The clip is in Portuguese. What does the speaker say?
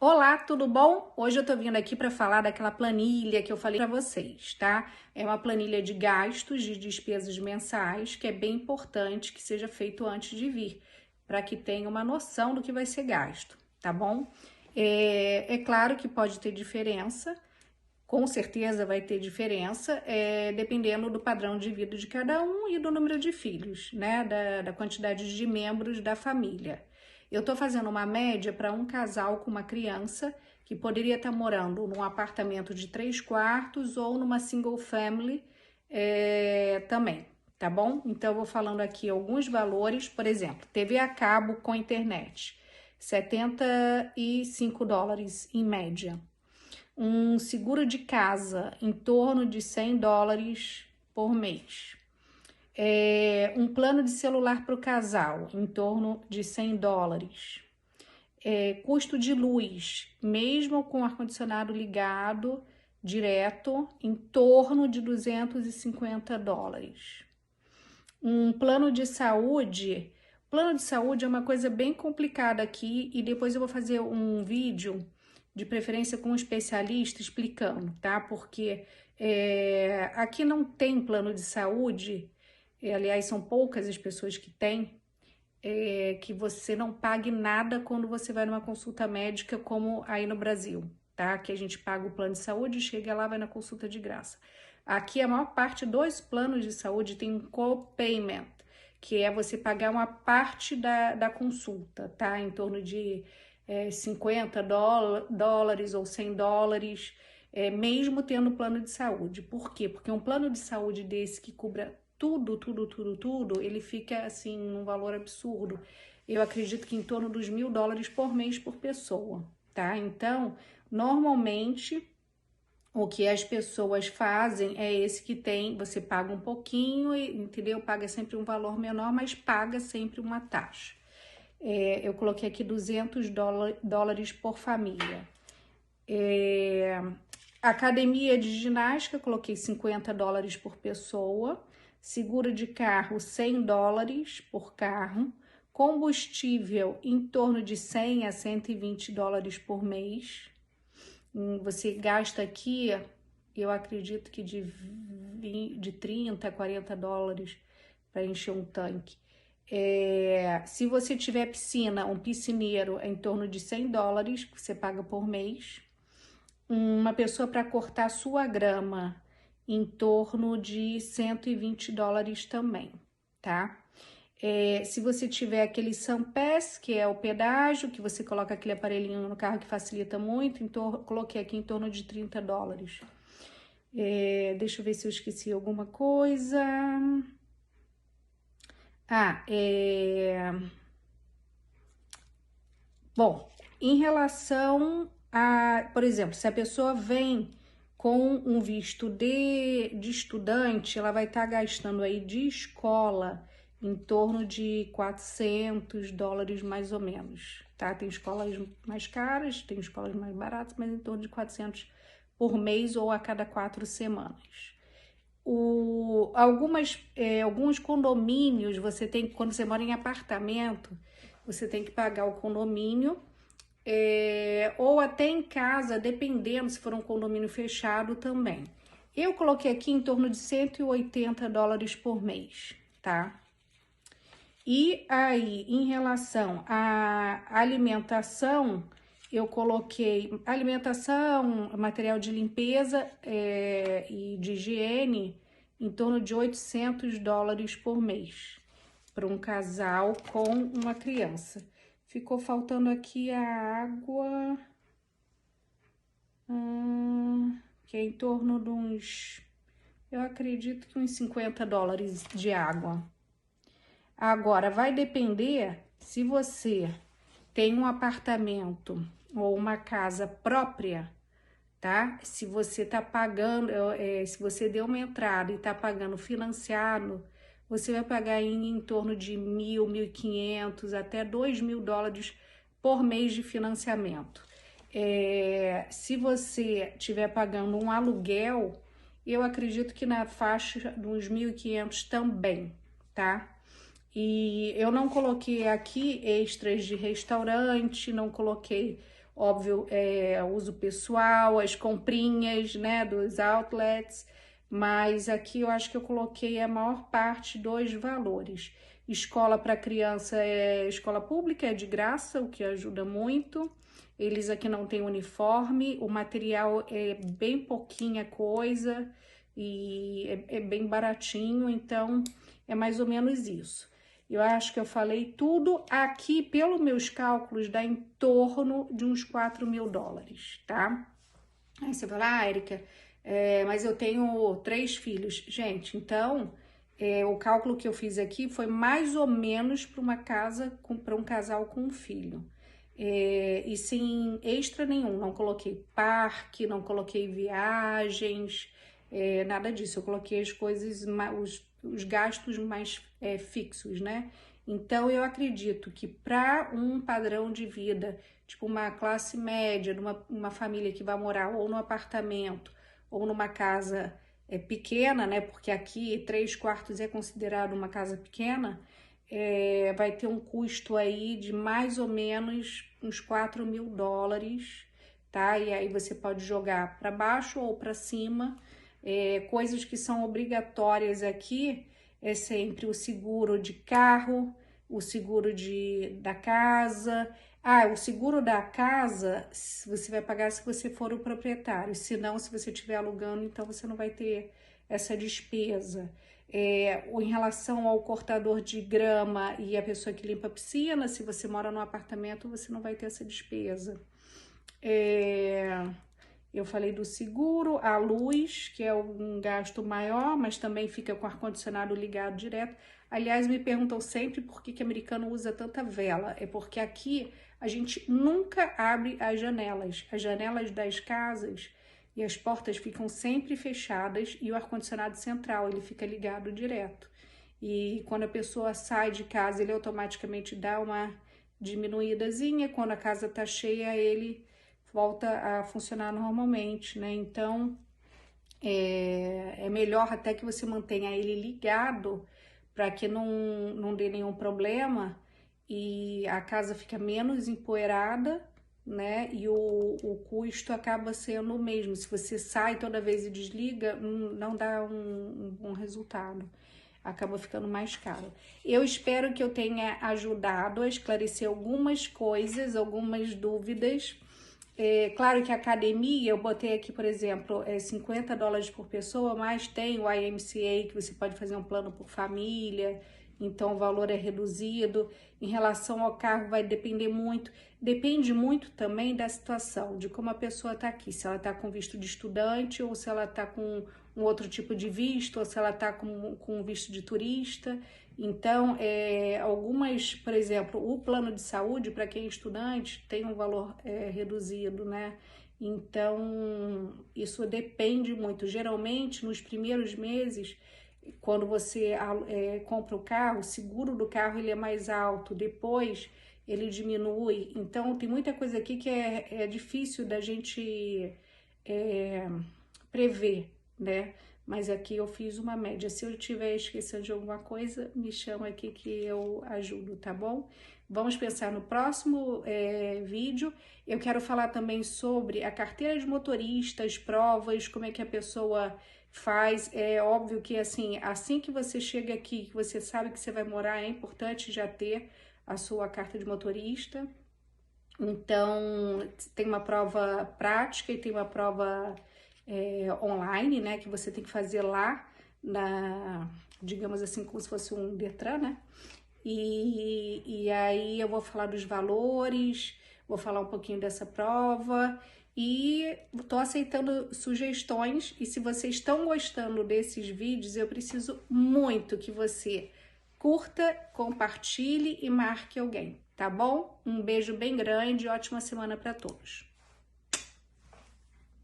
Olá, tudo bom? Hoje eu tô vindo aqui para falar daquela planilha que eu falei para vocês, tá? É uma planilha de gastos, de despesas mensais, que é bem importante que seja feito antes de vir, para que tenha uma noção do que vai ser gasto, tá bom? É claro que pode ter diferença, com certeza vai ter diferença, dependendo do padrão de vida de cada um e do número de filhos, né? Da quantidade de membros da família. Eu tô fazendo uma média para um casal com uma criança que poderia estar morando num apartamento de 3 quartos ou numa single family também, tá bom? Então, eu vou falando aqui alguns valores, por exemplo, TV a cabo com internet, $75 em média. Um seguro de casa em torno de $100 por mês. Um plano de celular para o casal em torno de $100. Custo de luz, mesmo com o ar-condicionado ligado direto, em torno de $250. Um plano de saúde. Plano de saúde é uma coisa bem complicada aqui e depois eu vou fazer um vídeo de preferência com um especialista explicando, tá? Porque aqui não tem plano de saúde, aliás, são poucas as pessoas que têm, que você não pague nada quando você vai numa consulta médica, como aí no Brasil, tá? Que a gente paga o plano de saúde, chega lá, vai na consulta de graça. Aqui, a maior parte dos planos de saúde tem um copayment, que é você pagar uma parte da consulta, tá? Em torno de $50 ou $100, mesmo tendo plano de saúde. Por quê? Porque um plano de saúde desse que cubra tudo, ele fica assim um valor absurdo. Eu acredito que em torno dos $1.000 por mês por pessoa, tá? Então, normalmente, o que as pessoas fazem é esse que tem, você paga um pouquinho, entendeu? Paga sempre um valor menor, mas paga sempre uma taxa. Eu coloquei aqui $200 por família. Academia de ginástica, coloquei $50 por pessoa. Seguro de carro, $100 por carro. Combustível, em torno de $100 a $120 por mês. Você gasta aqui, eu acredito que de $30 a $40 para encher um tanque. Se você tiver piscina, um piscineiro é em torno de $100 que você paga por mês. Uma pessoa para cortar sua grama em torno de $120 também, tá? Se você tiver aquele Sampass, que é o pedágio, que você coloca aquele aparelhinho no carro que facilita muito, então coloquei aqui em torno de $30. Deixa eu ver se eu esqueci alguma coisa. Bom, em relação a, por exemplo, se a pessoa vem com um visto de estudante, ela vai estar gastando aí de escola em torno de $400 mais ou menos, tá? Tem escolas mais caras, tem escolas mais baratas, mas em torno de 400 por mês ou a cada 4 semanas. Alguns condomínios, você tem, quando você mora em apartamento, você tem que pagar o condomínio, ou até em casa, dependendo se for um condomínio fechado também. Eu coloquei aqui em torno de $180 por mês, tá? E aí, em relação à alimentação, eu coloquei alimentação, material de limpeza e de higiene em torno de $800 por mês para um casal com uma criança. Ficou faltando aqui a água, que é em torno de uns, eu acredito que uns $50 de água. Agora, vai depender se você tem um apartamento ou uma casa própria, tá? Se você tá pagando, se você deu uma entrada e tá pagando financiado, você vai pagar em torno de $1.000, $1.500 até $2.000 por mês de financiamento. Se você estiver pagando um aluguel, eu acredito que na faixa de uns $1.500 também, tá? E eu não coloquei aqui extras de restaurante, não coloquei óbvio, uso pessoal, as comprinhas, né, dos outlets, mas aqui eu acho que eu coloquei a maior parte dos valores. Escola para criança escola pública, é de graça, o que ajuda muito. Eles aqui não têm uniforme, o material é bem pouquinha coisa e é bem baratinho, então é mais ou menos isso. Eu acho que eu falei tudo. Aqui, pelos meus cálculos, dá em torno de uns 4 mil dólares, tá? Aí você fala, Érica, mas eu tenho 3 filhos. Gente, então, o cálculo que eu fiz aqui foi mais ou menos para uma casa, para um casal com um filho. E sem extra nenhum, não coloquei parque, não coloquei viagens, nada disso. Eu coloquei as coisas, os gastos mais fixos, né? Então, eu acredito que para um padrão de vida, tipo uma classe média, uma família que vai morar ou no apartamento ou numa casa pequena, né? Porque aqui 3 quartos é considerado uma casa pequena, vai ter um custo aí de mais ou menos uns 4 mil dólares, tá? E aí você pode jogar para baixo ou para cima. Coisas que são obrigatórias aqui é sempre o seguro de carro, o seguro da casa. O seguro da casa você vai pagar se você for o proprietário, se não, se você estiver alugando, então você não vai ter essa despesa. Em relação ao cortador de grama e a pessoa que limpa a piscina, se você mora num apartamento, você não vai ter essa despesa. Eu falei do seguro, a luz, que é um gasto maior, mas também fica com o ar-condicionado ligado direto. Aliás, me perguntam sempre por que americano usa tanta vela. É porque aqui a gente nunca abre as janelas. As janelas das casas e as portas ficam sempre fechadas e o ar-condicionado central, ele fica ligado direto. E quando a pessoa sai de casa, ele automaticamente dá uma diminuídazinha. Quando a casa tá cheia, ele volta a funcionar normalmente, né? Então, é melhor até que você mantenha ele ligado para que não dê nenhum problema e a casa fica menos empoeirada, né? E o custo acaba sendo o mesmo. Se você sai toda vez e desliga, não dá um bom resultado. Acaba ficando mais caro. Eu espero que eu tenha ajudado a esclarecer algumas coisas, algumas dúvidas. Claro que a academia, eu botei aqui, por exemplo, 50 dólares por pessoa, mas tem o IMCA, que você pode fazer um plano por família, então o valor é reduzido. Em relação ao carro, vai depender muito. Depende muito também da situação, de como a pessoa está aqui, se ela está com visto de estudante ou se ela está com um outro tipo de visto, ou se ela está com visto de turista. Então, algumas, por exemplo, o plano de saúde, para quem é estudante, tem um valor reduzido, né? Então, isso depende muito. Geralmente, nos primeiros meses, quando você compra o carro, o seguro do carro ele é mais alto, depois ele diminui. Então, tem muita coisa aqui que é difícil da gente prever, né? Mas aqui eu fiz uma média. Se eu estiver esquecendo de alguma coisa, me chama aqui que eu ajudo, tá bom? Vamos pensar no próximo vídeo. Eu quero falar também sobre a carteira de motorista, as provas, como é que a pessoa faz. É óbvio que assim que você chega aqui, que você sabe que você vai morar, é importante já ter a sua carta de motorista. Então, tem uma prova prática e tem uma prova online, né, que você tem que fazer lá, digamos assim, como se fosse um Detran, né? E aí eu vou falar dos valores, vou falar um pouquinho dessa prova e tô aceitando sugestões. E se vocês estão gostando desses vídeos, eu preciso muito que você curta, compartilhe e marque alguém, tá bom? Um beijo bem grande, ótima semana para todos.